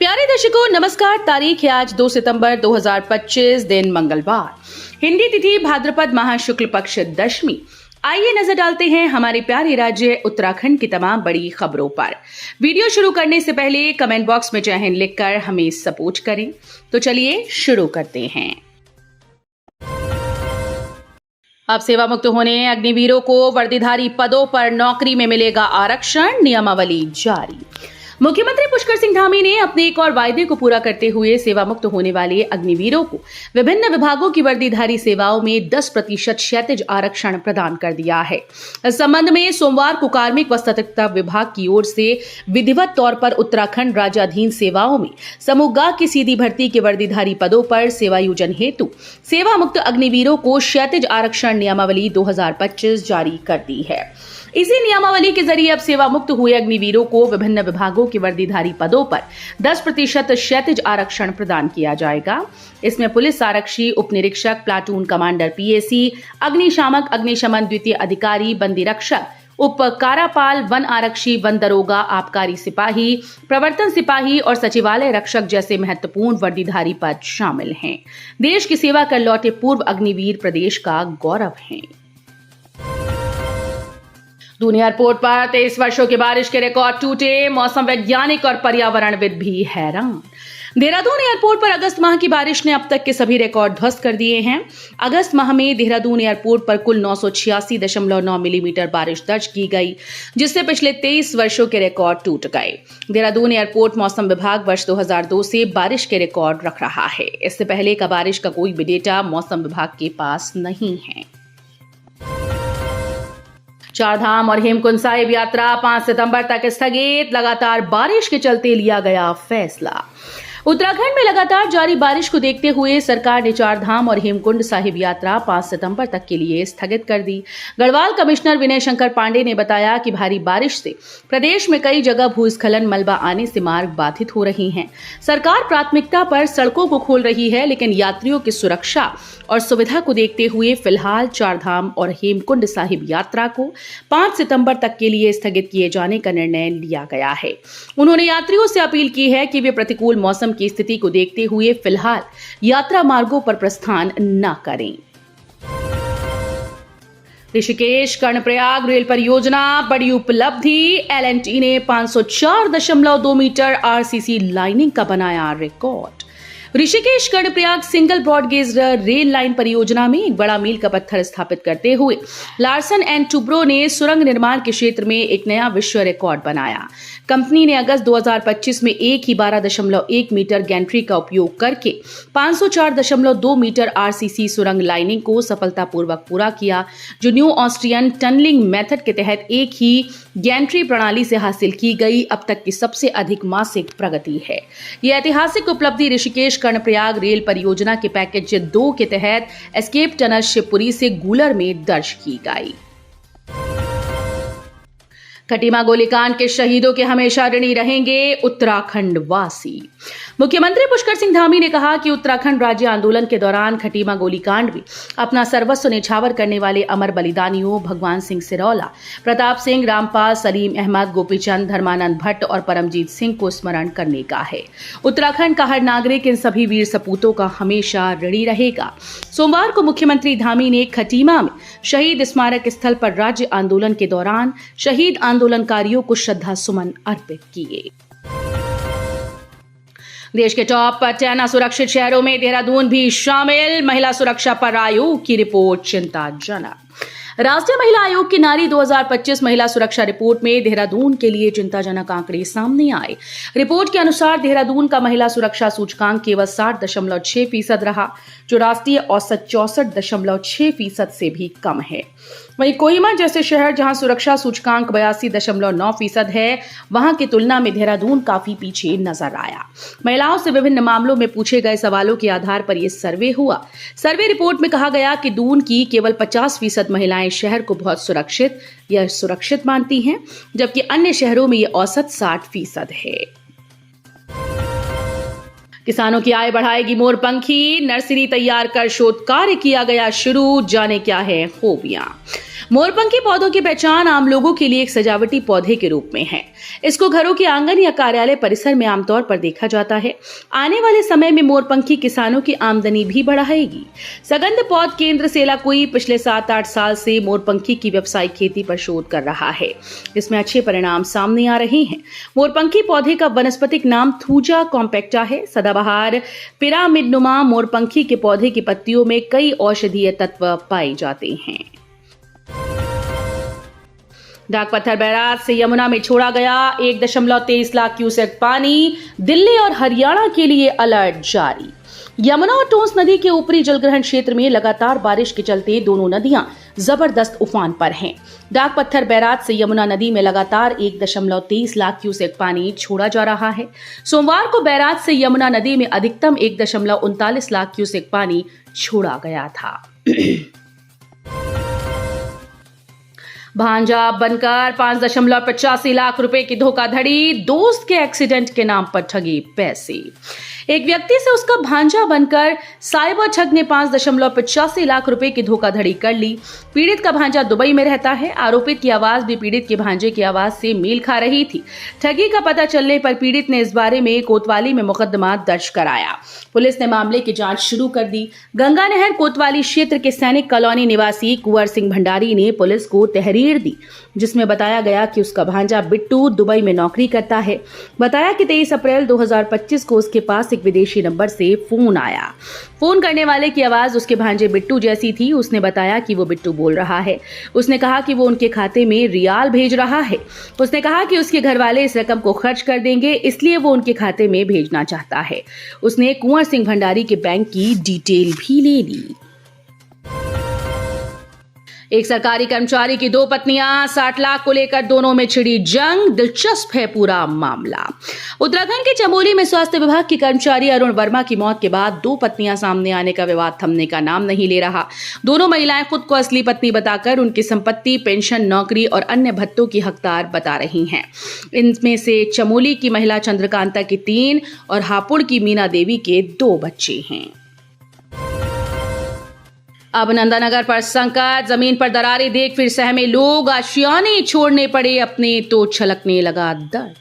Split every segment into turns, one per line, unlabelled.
प्यारे दर्शकों नमस्कार। तारीख है आज 2 सितंबर 2025, दिन मंगलवार, हिंदी तिथि भाद्रपद माह शुक्ल पक्ष दशमी। आइए नजर डालते हैं हमारे प्यारे राज्य उत्तराखंड की तमाम बड़ी खबरों पर। वीडियो शुरू करने से पहले कमेंट बॉक्स में जय हिंद लिखकर हमें सपोर्ट करें। तो चलिए शुरू करते हैं। अब सेवा मुक्त होने अग्निवीरों को वर्दीधारी पदों पर नौकरी में मिलेगा आरक्षण, नियमावली जारी। मुख्यमंत्री पुष्कर सिंह धामी ने अपने एक और वायदे को पूरा करते हुए सेवा मुक्त होने वाले अग्निवीरों को विभिन्न विभागों की वर्दीधारी सेवाओं में 10% क्षैतिज आरक्षण प्रदान कर दिया है। इस संबंध में सोमवार को कार्मिक व सतर्कता विभाग की ओर से विधिवत तौर पर उत्तराखंड राज्याधीन सेवाओं में समूह ग की सीधी भर्ती के वर्दीधारी पदों पर सेवायोजन हेतु सेवा मुक्त अग्निवीरों को क्षैतिज आरक्षण नियमावली 2025 जारी कर दी है। इसी नियमावली के जरिए अब सेवा मुक्त हुए अग्निवीरों को विभिन्न विभागों के वर्दीधारी पदों पर 10% क्षैतिज आरक्षण प्रदान किया जाएगा। इसमें पुलिस आरक्षी, उप निरीक्षक, प्लाटून कमांडर पीएसी, अग्निशामक, अग्निशमन द्वितीय अधिकारी, बंदी रक्षक, उप कारापाल, वन आरक्षी, वन दरोगा, आबकारी सिपाही, प्रवर्तन सिपाही और सचिवालय रक्षक जैसे महत्वपूर्ण वर्दीधारी पद शामिल हैं। देश की सेवा कर लौटे पूर्व अग्निवीर प्रदेश का गौरव हैं। दून एयरपोर्ट पर 23 वर्षों की बारिश के रिकॉर्ड टूटे, मौसम वैज्ञानिक और पर्यावरणविद भी हैरान। देहरादून एयरपोर्ट पर अगस्त माह की बारिश ने अब तक के सभी रिकॉर्ड ध्वस्त कर दिए हैं। अगस्त माह में देहरादून एयरपोर्ट पर कुल 986.9 मिलीमीटर बारिश दर्ज की गई, जिससे पिछले 23 वर्षों के रिकॉर्ड टूट गए। देहरादून एयरपोर्ट मौसम विभाग वर्ष 2002 से बारिश के रिकॉर्ड रख रहा है। इससे पहले का बारिश का कोई भी डेटा मौसम विभाग के पास नहीं है। चारधाम और हेमकुंड साहिब यात्रा 5 सितंबर तक स्थगित, लगातार बारिश के चलते लिया गया फैसला। उत्तराखंड में लगातार जारी बारिश को देखते हुए सरकार ने चारधाम और हेमकुंड साहिब यात्रा 5 सितंबर तक के लिए स्थगित कर दी। गढ़वाल कमिश्नर विनय शंकर पांडे ने बताया कि भारी बारिश से प्रदेश में कई जगह भूस्खलन, मलबा आने से मार्ग बाधित हो रही हैं। सरकार प्राथमिकता पर सड़कों को खोल रही है, लेकिन यात्रियों की सुरक्षा और सुविधा को देखते हुए फिलहाल चारधाम और हेमकुंड साहिब यात्रा को 5 सितंबर तक के लिए स्थगित किए जाने का निर्णय लिया गया है। उन्होंने यात्रियों से अपील की है कि वे प्रतिकूल मौसम की स्थिति को देखते हुए फिलहाल यात्रा मार्गों पर प्रस्थान न करें। ऋषिकेश कर्णप्रयाग रेल परियोजना बड़ी उपलब्धि, L&T ने 504.2 मीटर आरसीसी लाइनिंग का बनाया record. Rishikesh Karnaprayag single broad gauge rail line परियोजना में एक बड़ा मील का पत्थर स्थापित करते हुए लार्सन एंड टुब्रो ने सुरंग निर्माण के क्षेत्र में एक नया विश्व रिकॉर्ड बनाया। कंपनी ने अगस्त 2025 में एक ही 12.1 मीटर गैंट्री का उपयोग करके 504.2 मीटर आरसीसी सुरंग लाइनिंग को सफलतापूर्वक पूरा किया, जो न्यू ऑस्ट्रियन टनलिंग मेथड के तहत एक ही गैंट्री प्रणाली से हासिल की गई अब तक की सबसे अधिक मासिक प्रगति है। यह ऐतिहासिक उपलब्धि ऋषिकेश कर्णप्रयाग रेल परियोजना के पैकेज 2 के तहत एस्केप टनल शिवपुरी से गूलर में दर्ज की गई। खटीमा गोलीकांड के शहीदों के हमेशा ऋणी रहेंगे उत्तराखंड वासी। मुख्यमंत्री पुष्कर सिंह धामी ने कहा कि उत्तराखंड राज्य आंदोलन के दौरान खटीमा गोलीकांड में अपना सर्वस्व न्यौछावर करने वाले अमर बलिदानियों भगवान सिंह सिरौला, प्रताप सिंह, रामपाल, सलीम अहमद, गोपीचंद, धर्मानंद भट्ट और परमजीत सिंह को स्मरण करने का है। उत्तराखंड का हर नागरिक इन सभी वीर सपूतों का हमेशा ऋणी रहेगा। सोमवार को मुख्यमंत्री धामी ने खटीमा में शहीद स्मारक स्थल पर राज्य आंदोलन के दौरान शहीद आंदोलनकारियों को श्रद्धा सुमन अर्पित किए। देश के टॉप 10 सुरक्षित शहरों में देहरादून भी शामिल, महिला सुरक्षा पर आयोग की रिपोर्ट चिंताजनक। राष्ट्रीय महिला आयोग की नारी 2025 महिला सुरक्षा रिपोर्ट में देहरादून के लिए चिंताजनक आंकड़े सामने आए। रिपोर्ट के अनुसार देहरादून का महिला सुरक्षा सूचकांक केवल 60.6% रहा, जो राष्ट्रीय औसत 64.6% से भी कम है। वहीं कोहिमा जैसे शहर जहां सुरक्षा सूचकांक 82.9% है, वहां की तुलना में देहरादून काफी पीछे नजर आया। महिलाओं से विभिन्न मामलों में पूछे गए सवालों के आधार पर यह सर्वे हुआ। सर्वे रिपोर्ट में कहा गया कि दून की केवल 50% महिलाएं शहर को बहुत सुरक्षित या सुरक्षित मानती हैं, जबकि अन्य शहरों में यह औसत 60% है। किसानों की आय बढ़ाएगी मोरपंखी, नर्सरी तैयार कर शोध कार्य किया गया शुरू, जाने क्या है खूबियां। मोरपंखी पौधों की पहचान आम लोगों के लिए एक सजावटी पौधे के रूप में है। इसको घरों के आंगन या कार्यालय परिसर में आमतौर पर देखा जाता है। आने वाले समय में मोरपंखी किसानों की आमदनी भी बढ़ाएगी। सगंध पौध केंद्र सेलाकुई पिछले 7-8 साल से मोरपंखी की व्यावसायिक खेती पर शोध कर रहा है। इसमें अच्छे परिणाम सामने आ रहे हैं। मोरपंखी पौधे का वनस्पतिक नाम थूजा कॉम्पैक्टा है। सदाबहार पिरामिडनुमा मोरपंखी के पौधे की पत्तियों में कई औषधीय तत्व पाए जाते हैं। डाक पत्थर बैराज से यमुना में छोड़ा गया 1.23 लाख क्यूसेक पानी। दिल्ली और हरियाणा के लिए अलर्ट जारी। यमुना और टोंस नदी के ऊपरी जलग्रहण क्षेत्र में लगातार बारिश के चलते दोनों नदियां जबरदस्त उफान पर हैं। डाक पत्थर बैराज से यमुना नदी में लगातार 1.23 लाख क्यूसेक पानी छोड़ा जा रहा है। सोमवार को बैराज से यमुना नदी में अधिकतम 1.39 लाख क्यूसेक पानी छोड़ा गया था। भांजा बनकर 5.85 लाख रुपए की धोखाधड़ी। दोस्त के एक्सीडेंट के नाम पर ठगी पैसे। एक व्यक्ति से उसका भांजा बनकर साइबर ठग ने 5.85 लाख रुपए की धोखाधड़ी कर ली। पीड़ित का भांजा दुबई में रहता है। आरोपित की आवाज भी पीड़ित के भांजे की आवाज से मेल खा रही थी। ठगी का पता चलने पर पीड़ित ने इस बारे में कोतवाली में मुकदमा दर्ज कराया। पुलिस ने मामले की जांच शुरू कर दी। गंगा नहर कोतवाली क्षेत्र के सैनिक कॉलोनी निवासी कुंवर सिंह भंडारी ने पुलिस को तहरीर दी, जिसमें बताया गया कि उसका भांजा बिट्टू दुबई में नौकरी करता है। बताया कि 23 अप्रैल 2025 को उसके पास एक विदेशी नंबर से फोन आया। फोन करने वाले की आवाज उसके भांजे बिट्टू जैसी थी। उसने बताया कि वो बिट्टू बोल रहा है। उसने कहा कि वो उनके खाते में रियाल भेज रहा है। उसने कहा कि उसके घर वाले इस रकम को खर्च कर देंगे, इसलिए वो उनके खाते में भेजना चाहता है। उसने कुंवर सिंह भंडारी के बैंक की डिटेल भी ले ली। एक सरकारी कर्मचारी की 2 पत्नियां, 60 लाख को लेकर दोनों में छिड़ी जंग। दिलचस्प है पूरा मामला। उत्तराखंड के चमोली में स्वास्थ्य विभाग के कर्मचारी अरुण वर्मा की मौत के बाद 2 पत्नियां सामने आने का विवाद थमने का नाम नहीं ले रहा। दोनों महिलाएं खुद को असली पत्नी बताकर उनकी संपत्ति, पेंशन, नौकरी और अन्य भत्तों की हकदार बता रही हैं। इनमें से चमोली की महिला चंद्रकांता की 3 और हापुड़ की मीना देवी के 2 बच्चे हैं। अब नंदानगर पर संकट। जमीन पर दरारें देख फिर सहमे लोग। आशियाने छोड़ने पड़े अपने तो छलकने लगा दर्द।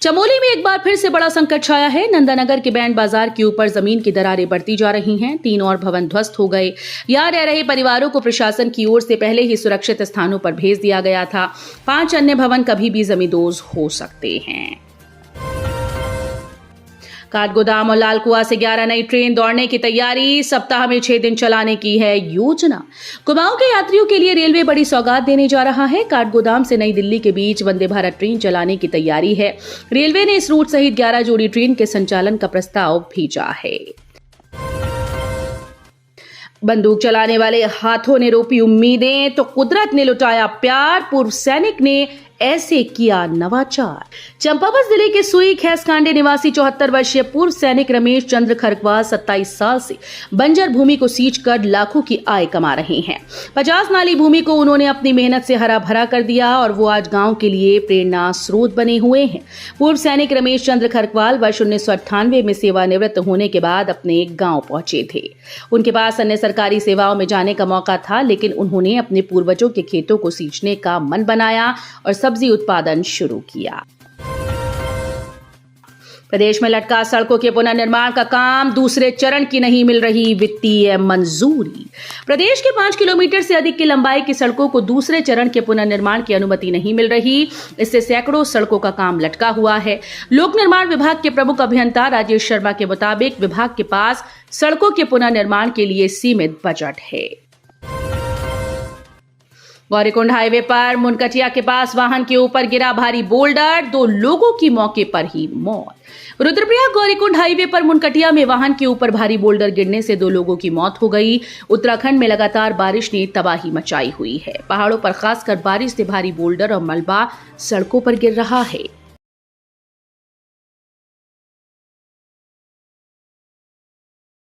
चमोली में एक बार फिर से बड़ा संकट छाया है। नंदानगर के बैंड बाजार के ऊपर जमीन की दरारें बढ़ती जा रही हैं। 3 और भवन ध्वस्त हो गए। यहां रह रहे परिवारों को प्रशासन की ओर से पहले ही सुरक्षित स्थानों पर भेज दिया गया था। 5 अन्य भवन कभी भी जमींदोज हो सकते हैं। काठगोदाम और लालकुआ से 11 नई ट्रेन दौड़ने की तैयारी। सप्ताह में 6 दिन चलाने की है योजना। कुमाऊं के यात्रियों के लिए रेलवे बड़ी सौगात देने जा रहा है। काठगोदाम से नई दिल्ली के बीच वंदे भारत ट्रेन चलाने की तैयारी है। रेलवे ने इस रूट सहित 11 जोड़ी ट्रेन के संचालन का प्रस्ताव भेजा है। बंदूक चलाने वाले हाथों ने रोपी उम्मीदें तो कुदरत ने लुटाया प्यार। पूर्व सैनिक ने ऐसे किया नवाचार। चंपावत जिले के सुई खैसकांडे निवासी 74 वर्षीय पूर्व सैनिक रमेश चंद्र खरकवाल 27 साल से बंजर भूमि को सींच कर लाखों की आय कमा रहे हैं। 50 नाली भूमि को उन्होंने अपनी मेहनत से हरा भरा कर दिया और वो आज गांव के लिए प्रेरणा स्रोत बने हुए हैं। पूर्व सैनिक रमेश चंद्र खरकवाल वर्ष 1998 में सेवानिवृत्त होने के बाद अपने गाँव पहुंचे थे। उनके पास अन्य सरकारी सेवाओं में जाने का मौका था, लेकिन उन्होंने अपने पूर्वजों के खेतों को सींचने का मन बनाया और सब्जी उत्पादन शुरू किया। प्रदेश में लटका सड़कों के पुनर्निर्माण का काम। दूसरे चरण की नहीं मिल रही वित्तीय मंजूरी। प्रदेश के 5 किलोमीटर से अधिक की लंबाई की सड़कों को दूसरे चरण के पुनर्निर्माण की अनुमति नहीं मिल रही। इससे सैकड़ों सड़कों का काम लटका हुआ है। लोक निर्माण विभाग के प्रमुख अभियंता राजेश शर्मा के मुताबिक विभाग के पास सड़कों के पुनर्निर्माण के लिए सीमित बजट है। गौरीकुंड हाईवे पर मुनकटिया के पास वाहन के ऊपर गिरा भारी बोल्डर। 2 लोगों की मौके पर ही मौत। रुद्रप्रयाग गौरीकुंड हाईवे पर मुनकटिया में वाहन के ऊपर भारी बोल्डर गिरने से 2 लोगों की मौत हो गई। उत्तराखंड में लगातार बारिश ने तबाही मचाई हुई है। पहाड़ों पर खासकर बारिश से भारी बोल्डर और मलबा सड़कों पर गिर रहा है।